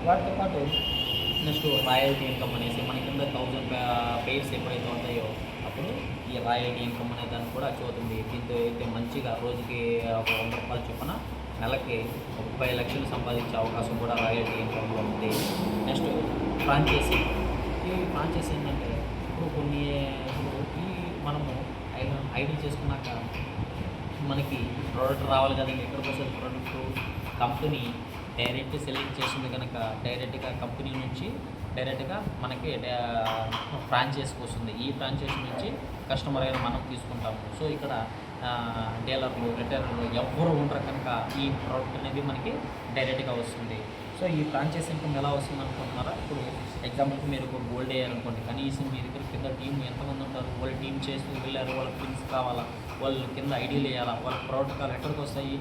వాటితో పాటు next royalty income అనేసి మన కింద 1000 పేర్స్ ఎప్పుడైతే ఉంటాయో అప్పుడు ఈ రాయల్టీ ఇన్కమ్ అనే దాన్ని కూడా అచీవ్ అవుతుంది. దీంతో అయితే మంచిగా రోజుకి ఒక ₹100 చొప్పున నెలకి 30 లక్షలు సంపాదించే అవకాశం కూడా రాయల్టీ ఇన్కమ్లో ఉంది. Next franchise. ఈ ఫ్రాంచైజీ ఏంటంటే ఇప్పుడు ఈ మనము ఐడి చేసుకున్నాక మనకి ప్రోడక్ట్ రావాలి కదండి. ఎక్కడికి వస్తుంది ప్రోడక్ట్? కంపెనీ డైరెక్ట్ సెలెక్ట్ చేసింది కనుక డైరెక్ట్గా కంపెనీ నుంచి డైరెక్ట్గా మనకి ఫ్రాంచైజీకి వస్తుంది. ఈ ఫ్రాంచైజీ నుంచి కస్టమర్ అయినా మనం తీసుకుంటాము. సో ఇక్కడ డీలర్లు, రిటైలర్లు ఎవ్వరు ఉండరు కనుక ఈ ప్రోడక్ట్ అనేది మనకి డైరెక్ట్గా వస్తుంది. సో ఈ ఫ్రాంచైజీ ఇన్కమ్ ఎలా వస్తుంది అనుకుంటున్నారా? ఇప్పుడు ఎగ్జాంపుల్కి మీరు ఒక గోల్డ్ వేయాలనుకోండి, కనీసం మీ దగ్గర కింద టీం ఎంతమంది ఉంటారు? వాళ్ళు టీం చేస్తూ వెళ్ళారు, వాళ్ళకి పిన్స్ కావాలా, వాళ్ళు కింద ఐడీలు వేయాలా, వాళ్ళ ప్రోడక్ట్ కావాలి, ఎక్కడికి వస్తాయి?